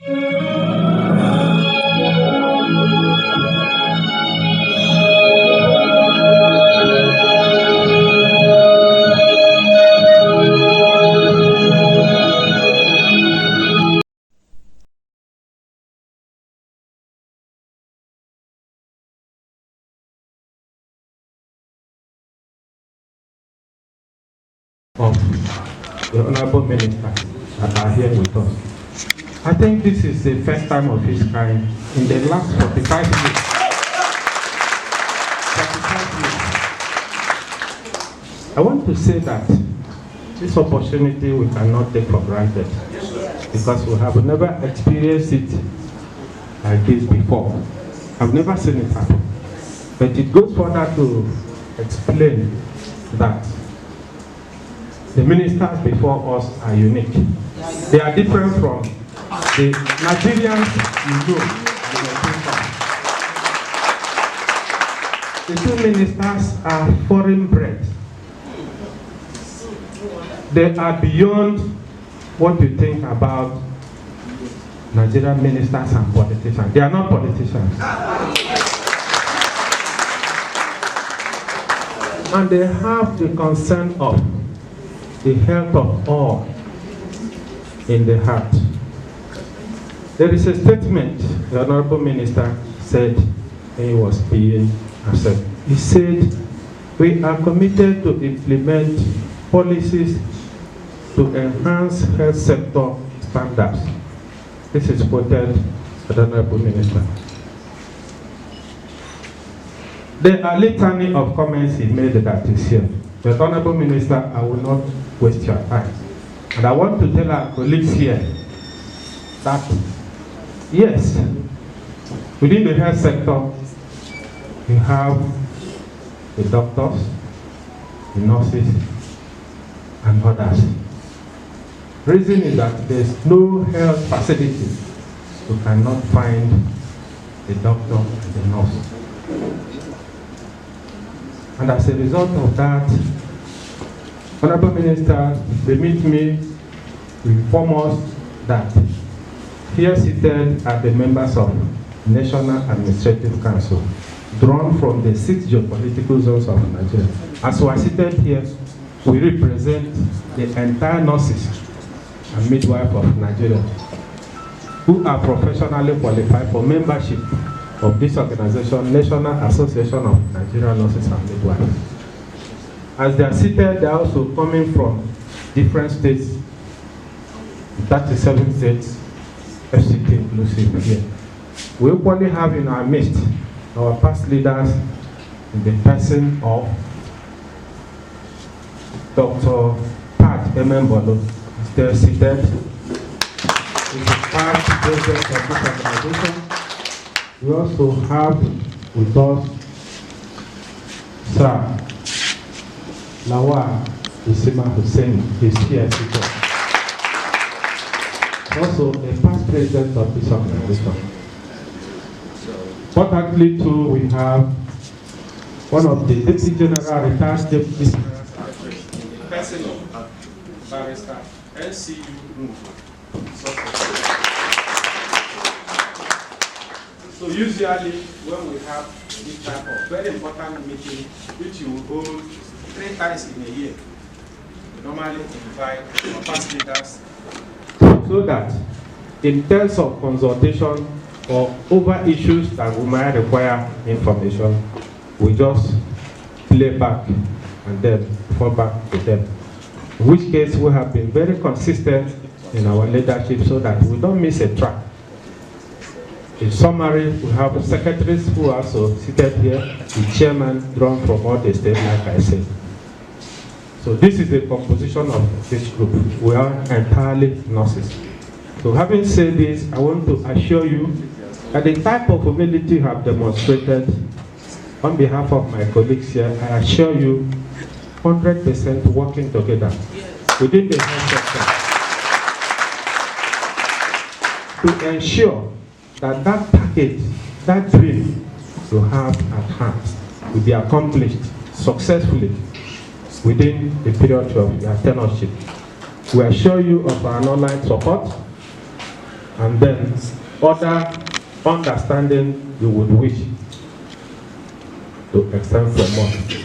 Of the Honorable Minister that are here with us. I think this is the first time of his kind in the last 45 years. 45 years. I want to say that this opportunity we cannot take for granted because we have never experienced it like this before. I've never seen it happen. But it goes further to explain that the ministers before us are unique. They are different from the Nigerians you know and the two ministers are foreign bred. They are beyond what you think about Nigerian ministers and politicians. They are not politicians. And they have the concern of the health of all in the heart. There is a statement the Honorable Minister said when he was being accepted. He said, we are committed to implement policies to enhance health sector standards. This is quoted by the Honorable Minister. There are litany of comments he made that is here. The Honorable Minister, I will not waste your time. And I want to tell our colleagues here that, yes, within the health sector, you have the doctors, the nurses, and others. The reason is that there's no health facility you cannot find the doctor and the nurse. And as a result of that, Honorable Minister, permit me to inform us that here seated are the members of National Administrative Council, drawn from the 6 geopolitical zones of Nigeria. As we are seated here, we represent the entire nurses and midwives of Nigeria, who are professionally qualified for membership of this organization, National Association of Nigerian Nurses and Midwives. As they are seated, they are also coming from different states, 37 states, FCT inclusive here. We equally have in our midst our past leaders in the person of Dr. Pat Emembolo, still seated. He's the past president of this organization. We also have with us Sir Lawal Isima Hussein is here seated. Also a past president of this organization. Importantly too, we have one of the Deputy General, retired Deputy General, the person of Barrister NCU. So usually when we have this type of very important meeting, which you will hold 3 times in a year, we normally invite our past leaders so that in terms of consultation or over issues that we might require information, we just play back and then fall back to them. In which case we have been very consistent in our leadership so that we don't miss a track. In summary, we have secretaries who are also seated here, the chairman drawn from all the states, like I said. So this is the composition of this group. We are entirely nurses. So having said this, I want to assure you that the type of humility you have demonstrated on behalf of my colleagues here, I assure you 100% working together within the health sector to ensure that that package, that dream you have at hand will be accomplished successfully within the period of your tenureship. We assure you of our online support and then other understanding you would wish to extend from us.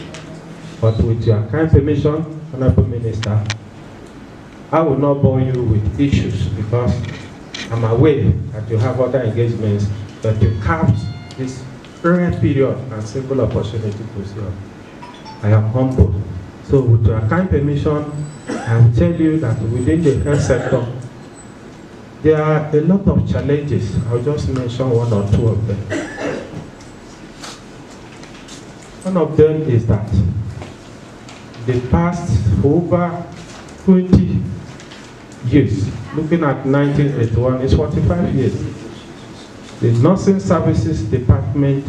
But with your kind permission, Honorable Minister, I will not bore you with issues because I'm aware that you have other engagements, that you carved this rare period and simple opportunity to serve. I am humble. So with your kind permission, I will tell you that within the health sector, there are a lot of challenges. I'll just mention one or two of them. One of them is that the past over 20 years, looking at 1981, it's 45 years, the Nursing Services Department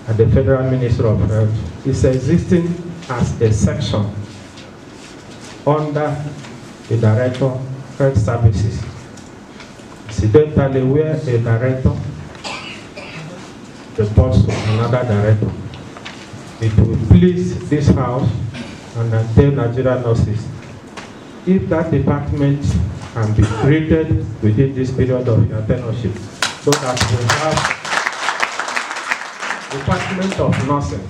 at the Federal Ministry of Health is existing as a section under the Director of Health Services. Incidentally, where a director reports to another director. It will please this House and tell Nigerian nurses if that department can be created within this period of your tenureship, so that we have Department of Nursing,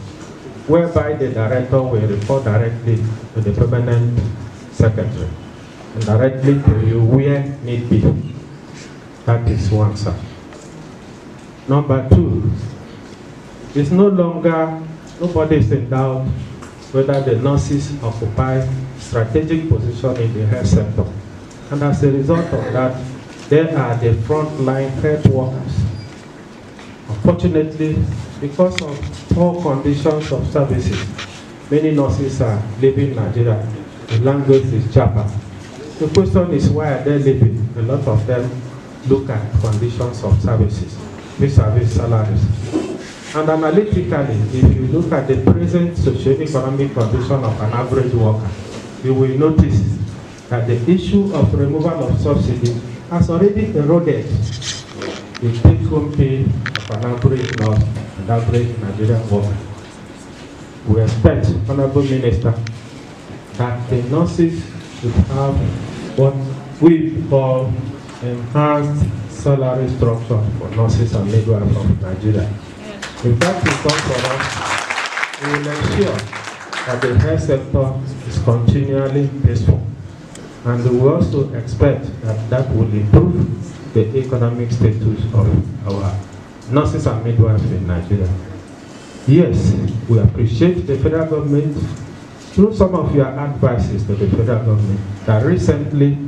whereby the director will report directly to the permanent secretary and directly to you where need be. That is one side. Number two, it's no longer, nobody is in doubt whether the nurses occupy strategic position in the health sector. And as a result of that, they are the frontline health workers. Unfortunately, because of poor conditions of services, many nurses are leaving Nigeria. The language is Japa. The question is, why are they leaving? A lot of them look at conditions of services, vis-a-vis salaries. And analytically, if you look at the present socio-economic condition of an average worker, you will notice that the issue of removal of subsidy has already eroded the take-home pay of an average nurse and average Nigerian worker. We expect, Honorable Minister, that the nurses should have what we call enhanced salary structure for nurses and midwives of Nigeria. If that is done for us, we will ensure that the health sector is continually peaceful. And we also expect that that will improve the economic status of our nurses and midwives in Nigeria. Yes, we appreciate the federal government through some of your advices to the federal government that recently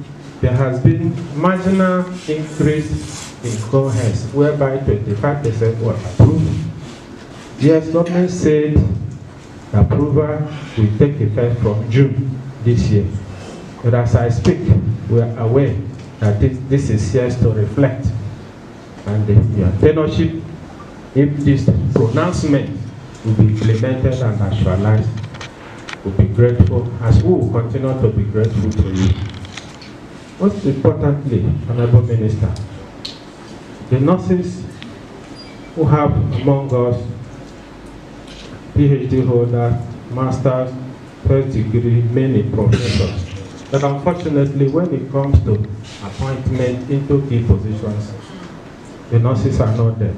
there has been marginal increase in core health, whereby 25% were approved. Yes, government said the approval will take effect from June this year. But as I speak, we are aware that this is here to reflect. And your tenureship, if this pronouncement will be implemented and actualized, we'll be grateful, as we will continue to be grateful to you. Most importantly, Honorable Minister, the nurses who have among us PhD holders, masters, first degree, many professors, but unfortunately when it comes to appointment into key positions, the nurses are not there.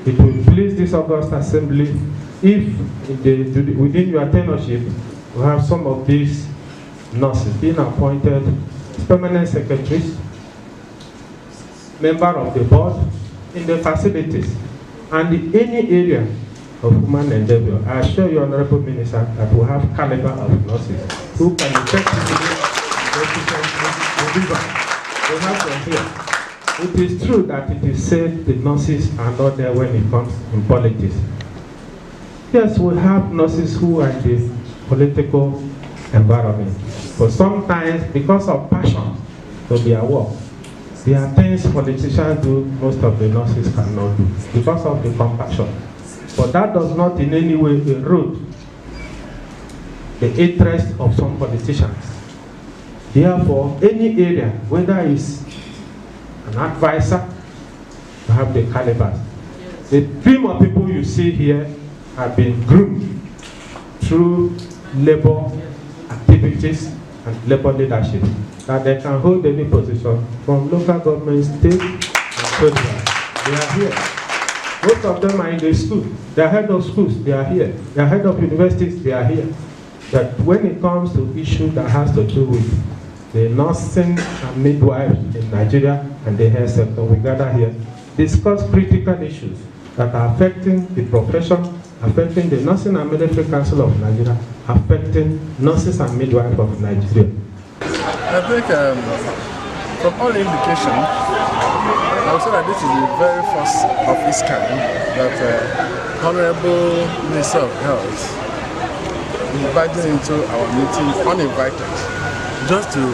It will please this August Assembly if within your tenureship we have some of these nurses being appointed as permanent secretaries, member of the board in the facilities, and in any area of human endeavor. I assure you, Honorable Minister, that we have caliber of nurses who can effectively deliver. We have them here. It is true that it is said the nurses are not there when it comes in politics. Yes, we have nurses who are in the political environment, but sometimes because of passion to their work, there are things politicians do most of the nurses cannot do because of the compassion. But that does not in any way erode the interest of some politicians. Therefore, any area, whether it's an advisor, you have the calibers. The team of people you see here have been groomed through labor activities and labor leadership, that they can hold any position from local government, state, soldiers. They are here. Most of them are in the school. They are head of schools. They are here. They are head of universities. They are here. But when it comes to issues that has to do with the nursing and midwives in Nigeria and the health sector, we gather here, discuss critical issues that are affecting the profession, affecting the Nursing and Midwifery Council of Nigeria, affecting nurses and midwives of Nigeria. I think from all indications, I would say that this is the very first of its kind that Honorable Minister of Health invited into our meeting uninvited, just to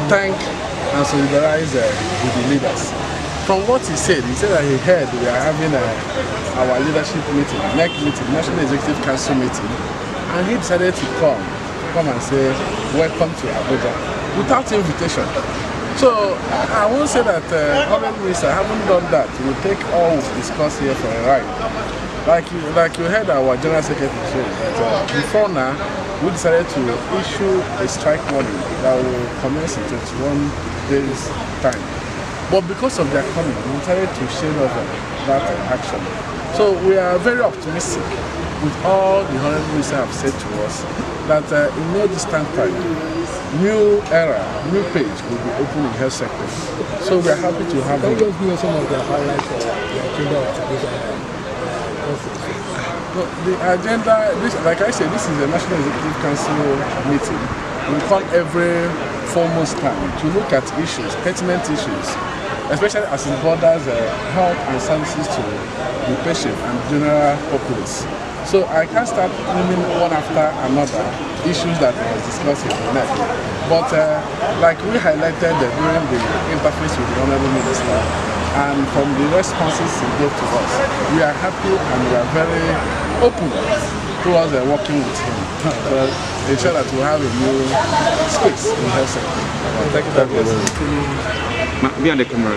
thank and solidarize with the leaders. From what he said that he heard we are having our leadership meeting, NEC meeting, National Executive Council meeting, and he decided to come and say, welcome to Abuja, without invitation. So I won't say that Honorable Minister haven't done that. We'll take all we've discussed here for a ride. Like you heard our General Secretary say, that before now, we decided to issue a strike warning that will commence in 21 days' time. But because of their coming, we decided to shade off that action. So we are very optimistic with all the Honorable Minister have said to us that in no distant time, new era, new page will be open in health sector. So we are happy to have them. Can you just give us some of the highlights of the agenda of today's conference? The agenda, like I said, this is a National Executive Council meeting. We come every 4 months' time to look at issues, pertinent issues, especially as it borders health and services to the patient and general populace. So I can't start naming one after another issues that was discussed in the NEC. But like we highlighted during the interface with the Honorable Minister, and from the responses he gave to us, we are happy and we are very open towards working with him to ensure that we have a new space in health sector. Thank you very much. Be on the camera.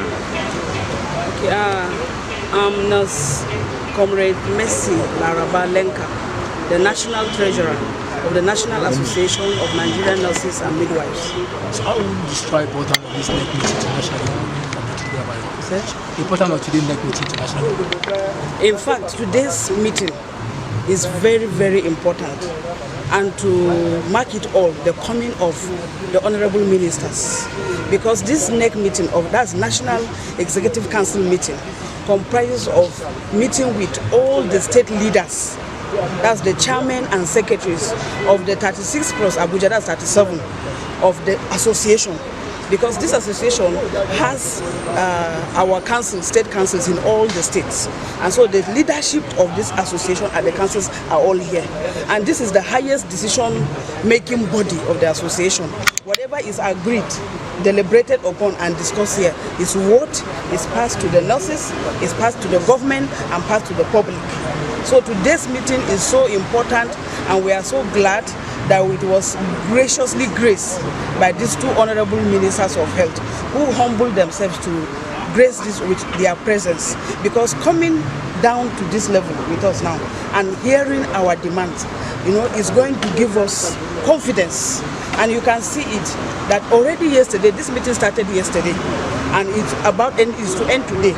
Okay, I'm Nurse Comrade Messi Laraba Lenka, the National Treasurer of the National Association of Nigerian Nurses and Midwives. So how will you describe the importance of this NEC meeting internationally? The importance of today's NEC meeting internationally? In fact, today's meeting is very, very important. And to mark it all, the coming of the Honorable Ministers. Because this NEC meeting, that's National Executive Council meeting, comprises of meeting with all the state leaders. That's the chairman and secretaries of the 36 plus Abuja, that's 37, of the association. Because this association has our councils, state councils in all the states. And so the leadership of this association and the councils are all here. And this is the highest decision-making body of the association. Whatever is agreed, deliberated upon and discussed here is what is passed to the nurses, is passed to the government and passed to the public. So today's meeting is so important and we are so glad that it was graciously graced by these two honorable ministers of health who humbled themselves to grace this with their presence, because coming down to this level with us now and hearing our demands, is going to give us confidence. And you can see it that already yesterday, this meeting started yesterday and it's to end today.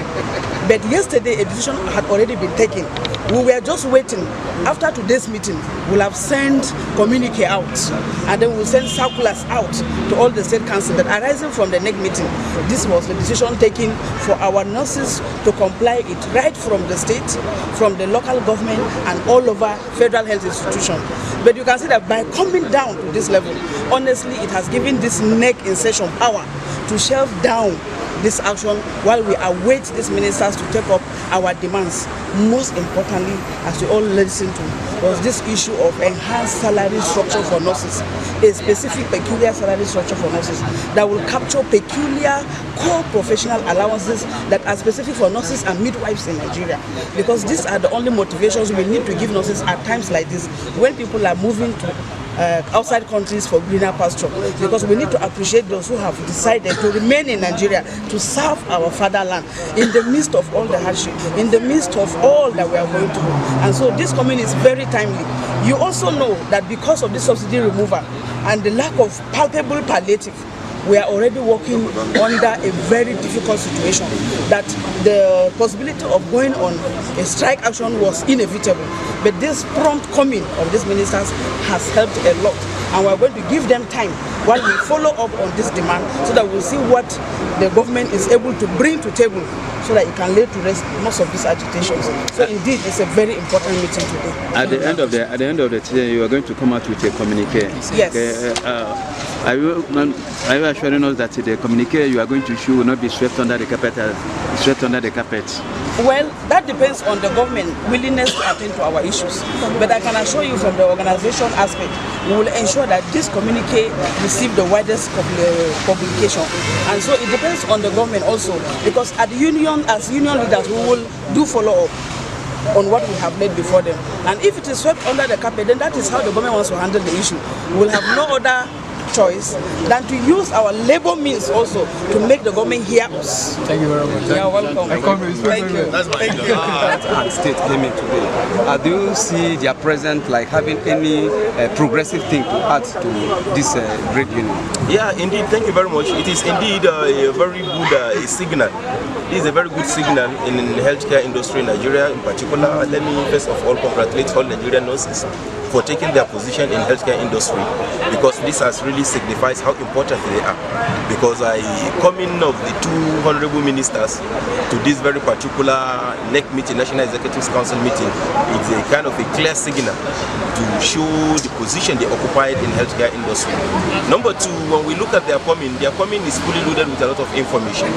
But yesterday a decision had already been taken. We were just waiting. After today's meeting, we'll have sent communique out and then we'll send circulars out to all the state councils that arising from the NEC meeting. This was the decision taken for our nurses to comply it right from the state, from the local government and all over federal health institutions. But you can see that by coming down to this level, honestly, it has given this NEC in session power to shelve down this action while we await these ministers to take up our demands. Most importantly, as we all listen to, was this issue of enhanced salary structure for nurses, a specific peculiar salary structure for nurses that will capture peculiar core professional allowances that are specific for nurses and midwives in Nigeria. Because these are the only motivations we need to give nurses at times like this, when people are moving to outside countries for greener pasture, because we need to appreciate those who have decided to remain in Nigeria to serve our fatherland in the midst of all the hardship, in the midst of all that we are going through. And so this coming is very timely. You also know that because of this subsidy removal and the lack of palpable palliative, we are already working under a very difficult situation, that the possibility of going on a strike action was inevitable. But this prompt coming of these ministers has helped a lot, and we are going to give them time while we follow up on this demand, so that we'll see what the government is able to bring to table, so that it can lay to rest most of these agitations. So indeed, it's a very important meeting today. At the end of the day, you are going to come out with a communique. Yes. Are you assuring us that the communique you are going to issue will not be swept under the carpet? Well, that depends on the government willingness to attend to our issues. But I can assure you, from the organization aspect, we will ensure that this communique receive the widest publication. And so it depends on the government also, because at the union, as union leaders, we will do follow up on what we have laid before them. And if it is swept under the carpet, then that is how the government wants to handle the issue. We will have no other choice than to use our labor means also to make the government hear us. Thank you very much. You're welcome. Thank you. That's my and state came in today. Do you see their presence like having any progressive thing to add to this great union? Yeah, indeed. Thank you very much. It is indeed a very good signal. This is a very good signal in the healthcare industry in Nigeria in particular. Let me first of all congratulate all Nigerian nurses for taking their position in healthcare industry, because this has really signifies how important they are. Because coming of the two honorable ministers to this very particular NEC meeting, National Executive Council meeting, it's a kind of a clear signal to show the position they occupied in healthcare industry. Number two, when we look at their coming is fully loaded with a lot of information.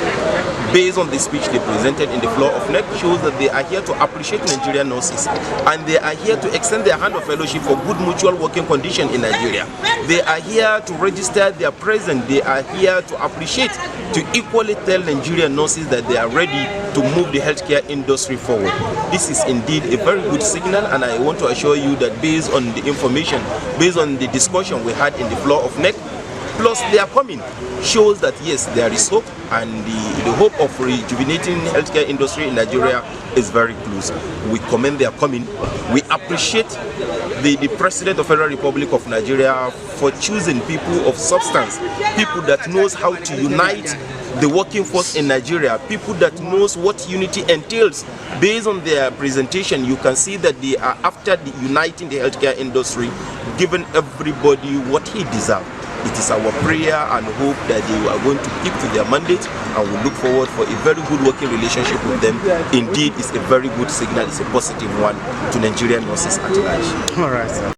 Based on the speech they presented in the floor of NEC, shows that they are here to appreciate Nigerian nurses, and they are here to extend their hand of fellowship for good mutual working condition in Nigeria. They are here to register their presence. They are here to appreciate, to equally tell Nigerian nurses that they are ready to move the healthcare industry forward. This is indeed a very good signal, and I want to assure you that based on the information, based on the discussion we had in the floor of NEC, plus their coming, shows that yes, there is hope, and the hope of rejuvenating healthcare industry in Nigeria is very close. We commend their coming. We appreciate the President of the Federal Republic of Nigeria for choosing people of substance, people that knows how to unite the working force in Nigeria, people that knows what unity entails. Based on their presentation, you can see that they are after uniting the healthcare industry, giving everybody what he deserves. It is our prayer and hope that they are going to keep to their mandate, and we look forward for a very good working relationship with them. Indeed, it's a very good signal, it's a positive one to Nigerian nurses at large. All right, sir.